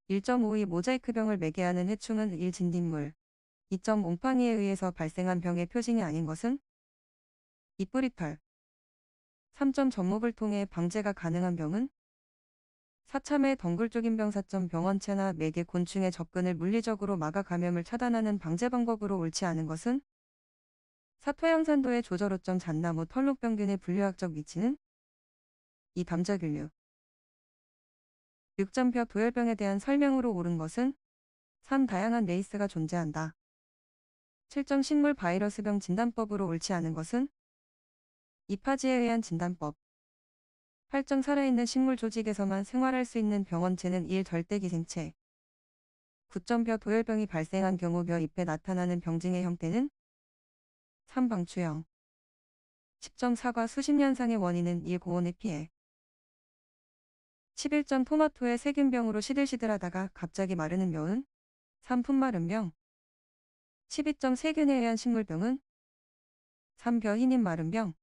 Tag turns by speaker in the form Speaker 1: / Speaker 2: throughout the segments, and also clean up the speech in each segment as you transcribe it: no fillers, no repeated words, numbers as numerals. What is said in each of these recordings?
Speaker 1: 1.52 모자이크병을 매개하는 해충은 1. 진딧물. 2. 곰팡이에 의해서 발생한 병의 표징이 아닌 것은? 2. 뿌리털. 3. 접목을 통해 방제가 가능한 병은? 4. 참외 덩굴 쪽인병. 4. 병원체나 매개 곤충의 접근을 물리적으로 막아 감염을 차단하는 방제 방법으로 옳지 않은 것은? 4. 토양산도의 조절. 5. 잣나무 털록병균의 분류학적 위치는? 2. 담자균류. 6. 벼 도열병에 대한 설명으로 옳은 것은? 3. 다양한 레이스가 존재한다. 7. 식물 바이러스병 진단법으로 옳지 않은 것은? 2. 파지에 의한 진단법. 8. 살아있는 식물 조직에서만 생활할 수 있는 병원체는 1. 절대기생체. 9. 벼 도열병이 발생한 경우 벼 잎에 나타나는 병증의 형태는? 3. 방추형. 10. 사과 수심현상의 원인은 1. 고온의 피해. 11. 토마토의 세균병으로 시들시들하다가 갑자기 마르는 묘은? 3. 품마른병. 12. 세균에 의한 식물병은? 3. 벼 흰잎 마른병.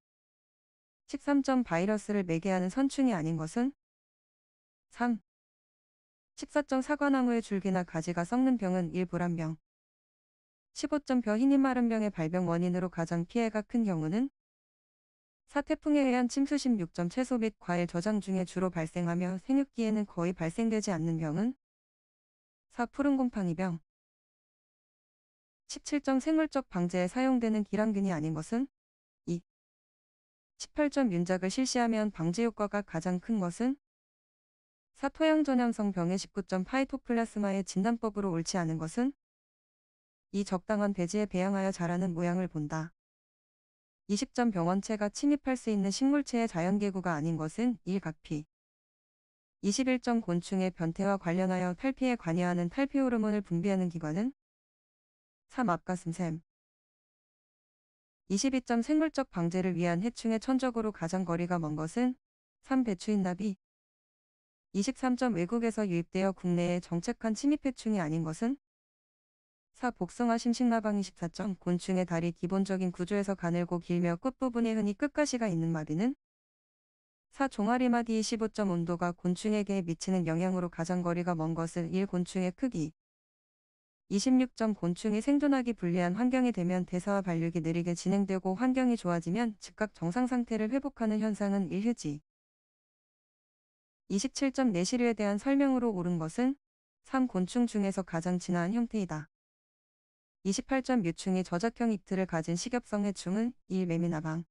Speaker 1: 13. 바이러스를 매개하는 선충이 아닌 것은? 3. 14. 사과나무의 줄기나 가지가 썩는 병은 1. 불안병. 15. 벼 흰잎 마른병의 발병 원인으로 가장 피해가 큰 경우는? 4. 태풍에 의한 침수. 16. 채소 및 과일 저장 중에 주로 발생하며 생육기에는 거의 발생되지 않는 병은? 4. 푸른 곰팡이병. 17. 생물적 방제에 사용되는 기랑균이 아닌 것은? 2. 18. 윤작을 실시하면 방제 효과가 가장 큰 것은? 4. 토양전염성 병의 19. 파이토플라스마의 진단법으로 옳지 않은 것은? 2. 적당한 대지에 배양하여 자라는 모양을 본다. 20. 병원체가 침입할 수 있는 식물체의 자연계구가 아닌 것은? 1. 각피. 21. 곤충의 변태와 관련하여 탈피에 관여하는 탈피 호르몬을 분비하는 기관은? 3. 앞가슴샘. 22. 생물적 방제를 위한 해충의 천적으로 가장 거리가 먼 것은? 3. 배추흰나비. 23. 외국에서 유입되어 국내에 정착한 침입해충이 아닌 것은? 4. 복숭아 심식나방. 24. 곤충의 다리 기본적인 구조에서 가늘고 길며 끝부분에 흔히 끝가시가 있는 마디는? 4. 종아리마디. 25. 온도가 곤충에게 미치는 영향으로 가장 거리가 먼 것은? 1. 곤충의 크기. 26. 곤충이 생존하기 불리한 환경이 되면 대사와 발육이 느리게 진행되고 환경이 좋아지면 즉각 정상 상태를 회복하는 현상은? 1. 휴지. 27. 내시류에 대한 설명으로 옳은 것은? 3. 곤충 중에서 가장 진화한 형태이다. 28. 묘충이 저작형 잎틀을 가진 식엽성 해충은? 1. 매미나방.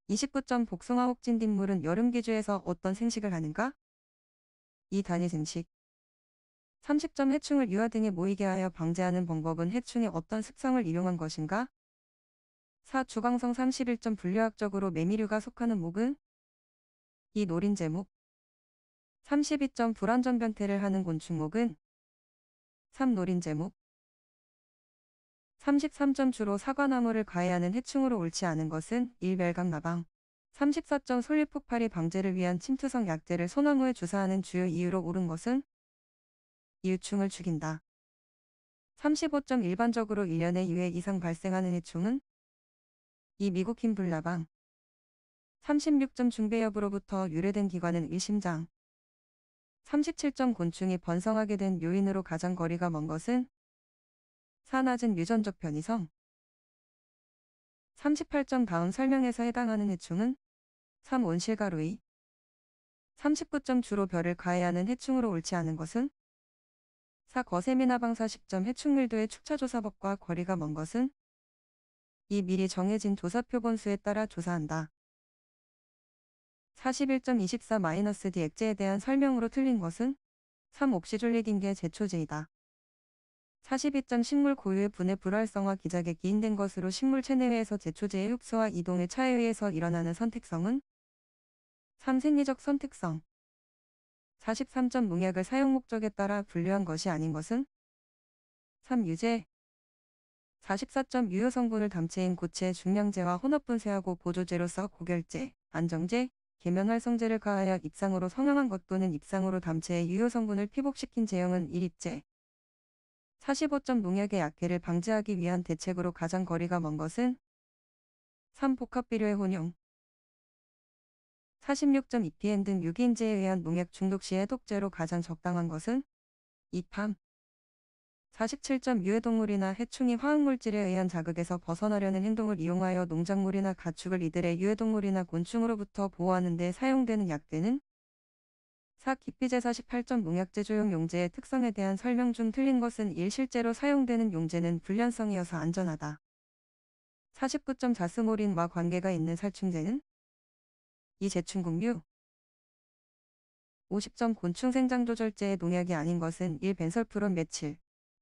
Speaker 1: 29. 복숭아 혹진딧물은 여름 기주에서 어떤 생식을 하는가? 2. 단위 생식. 30. 해충을 유화 등에 모이게 하여 방제하는 방법은 해충의 어떤 습성을 이용한 것인가? 4. 주광성. 31. 분류학적으로 매미류가 속하는 목은? 2. 노린제목. 32. 불완전 변태를 하는 곤충목은? 3. 노린제목. 33. 주로 사과나무를 가해하는 해충으로 옳지 않은 것은? 1. 멸각나방. 34. 솔잎폭발이 방제를 위한 침투성 약제를 소나무에 주사하는 주요 이유로 옳은 것은? 이유충을 죽인다. 35. 일반적으로 1년에 2회 이상 발생하는 해충은? 2. 미국 흰불나방. 36. 중배엽으로부터 유래된 기관은? 1. 심장. 37. 곤충이 번성하게 된 요인으로 가장 거리가 먼 것은? 4. 낮은 유전적 변이성. 38. 다음 설명에서 해당하는 해충은? 3. 온실가루이. 39. 주로 벼를 가해하는 해충으로 옳지 않은 것은? 4. 거세미나 방사. 40. 해충밀도의 축차조사법과 거리가 먼 것은? 2. 미리 정해진 조사표 번수에 따라 조사한다. 41.24-D 액제에 대한 설명으로 틀린 것은? 3. 옥시졸리딘계 제초제이다. 42. 식물 고유의 분해 불활성화 기작에 기인된 것으로 식물 체내외에서 제초제의 흡수와 이동의 차에 의해서 일어나는 선택성은? 3. 생리적 선택성. 43. 농약을 사용 목적에 따라 분류한 것이 아닌 것은? 3. 유제. 44. 유효 성분을 담체인 고체 중량제와 혼합 분쇄하고 보조제로서 고결제, 안정제, 계면활성제를 가하여 입상으로 성형한 것 또는 입상으로 담체의 유효 성분을 피복시킨 제형은 1입제. 45. 농약의 약해를 방지하기 위한 대책으로 가장 거리가 먼 것은? 3. 복합비료의 혼용. 46. EPN 등 유기인제에 의한 농약 중독 시 해독제로 가장 적당한 것은? 2팜 47점 유해동물이나 해충이 화학물질에 의한 자극에서 벗어나려는 행동을 이용하여 농작물이나 가축을 이들의 유해동물이나 곤충으로부터 보호하는 데 사용되는 약대는 4. 기피제 48점 농약제 조용 용제의 특성에 대한 설명 중 틀린 것은 1. 실제로 사용되는 용제는 불련성이어서 안전하다. 49점 자스모린과 관계가 있는 살충제는 2. 제충국류 50점 곤충 생장 조절제의 농약이 아닌 것은 1. 벤설프론 메칠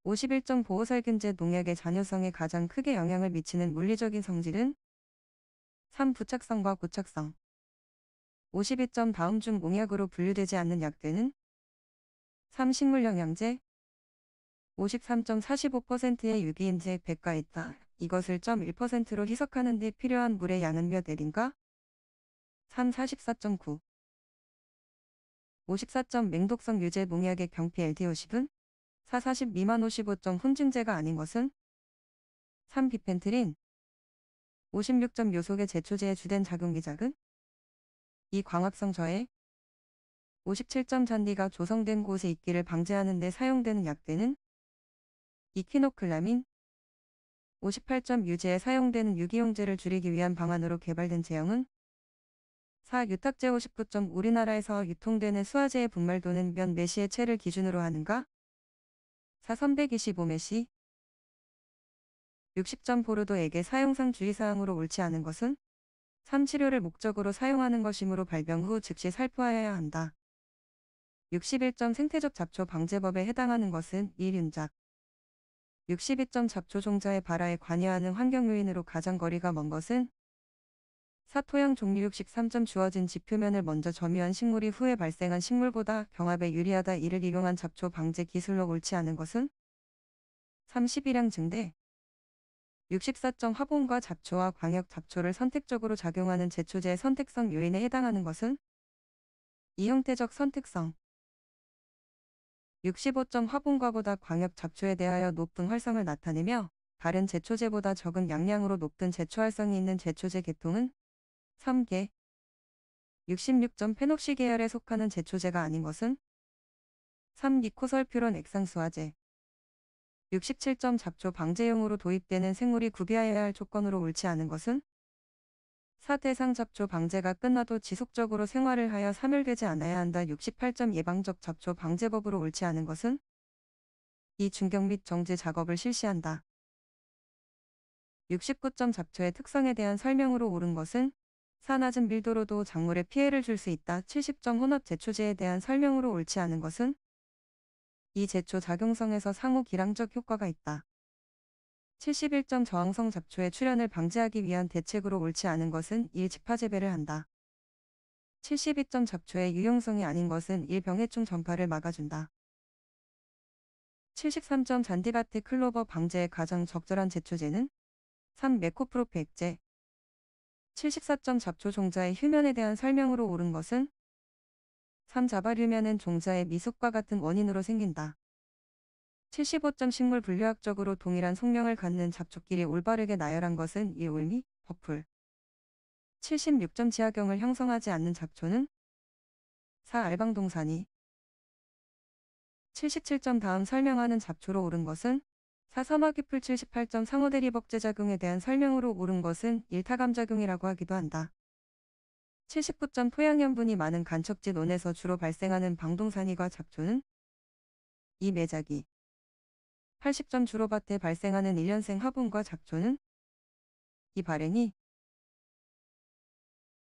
Speaker 1: 51점 보호살균제 농약의 잔여성에 가장 크게 영향을 미치는 물리적인 성질은 3. 부착성과 고착성 52점 다음 중 농약으로 분류되지 않는 약대는 3. 식물영양제 53.45%의 유기인제 100가 있다. 이것을 0.1%로 희석하는 데 필요한 물의 양은 몇 L인가? 3. 44.9 54점 맹독성 유제 농약의 경피 LD50은 4. 40 미만 55점 혼증제가 아닌 것은 3. 비펜트린 56점 요속의 제초제의 주된 작용기작은 2. 광합성 저해 57점 잔디가 조성된 곳에 있기를 방지하는 데 사용되는 약대는 2. 키노클라민 58점 유제에 사용되는 유기용제를 줄이기 위한 방안으로 개발된 제형은 4. 유탁제 59점 우리나라에서 유통되는 수화제의 분말도는 몇 메시의 체를 기준으로 하는가? 4. 325메시 60점 보르도에게 사용상 주의사항으로 옳지 않은 것은 3. 치료를 목적으로 사용하는 것이므로 발병 후 즉시 살포하여야 한다. 61점 생태적 잡초 방제법에 해당하는 것은 1. 윤작 62점 잡초 종자의 발화에 관여하는 환경 요인으로 가장 거리가 먼 것은 4. 토양 종류 63점 주어진 지표면을 먼저 점유한 식물이 후에 발생한 식물보다 경합에 유리하다. 이를 이용한 잡초 방제 기술로 옳지 않은 것은 3. 시비량 증대 64점 화분과 잡초와 광역 잡초를 선택적으로 작용하는 제초제의 선택성 요인에 해당하는 것은 2. 형태적 선택성 65점 화분과보다 광역 잡초에 대하여 높은 활성을 나타내며 다른 제초제보다 적은 양량으로 높은 제초 활성이 있는 제초제 계통은 3개 66점 페녹시 계열에 속하는 제초제가 아닌 것은 3. 니코설퓨론 액상수화제 67점 잡초 방제용으로 도입되는 생물이 구비하여야 할 조건으로 옳지 않은 것은 4. 대상 잡초 방제가 끝나도 지속적으로 생활을 하여 사멸되지 않아야 한다. 68점 예방적 잡초 방제법으로 옳지 않은 것은 2. 중경 및 정제 작업을 실시한다. 69점 잡초의 특성에 대한 설명으로 옳은 것은 4. 낮은 밀도로도 작물에 피해를 줄 수 있다. 70점 혼합 제초제에 대한 설명으로 옳지 않은 것은 2. 제초 작용성에서 상호 기량적 효과가 있다. 71점 저항성 잡초의 출현을 방지하기 위한 대책으로 옳지 않은 것은 1. 직파 재배를 한다. 72점 잡초의 유용성이 아닌 것은 1. 병해충 전파를 막아준다. 73점 잔디밭의 클로버 방제에 가장 적절한 제초제는 3. 메코프로페액제 74점 잡초 종자의 휴면에 대한 설명으로 옳은 것은 3. 자발휴면은 종자의 미숙과 같은 원인으로 생긴다. 75점 식물 분류학적으로 동일한 속령을 갖는 잡초끼리 올바르게 나열한 것은 2. 올미, 버풀 76점 지하경을 형성하지 않는 잡초는 4. 알방동산이 77점 다음 설명하는 잡초로 옳은 것은 4. 사마귀풀 78점 상호대리벅제 작용에 대한 설명으로 옳은 것은 1. 타감작용이라고 하기도 한다. 79점 토양염분이 많은 간척지 논에서 주로 발생하는 방동산이과 잡초는 2. 매작이 80점 주로 밭에 발생하는 1년생 화분과 잡초는 2. 발행이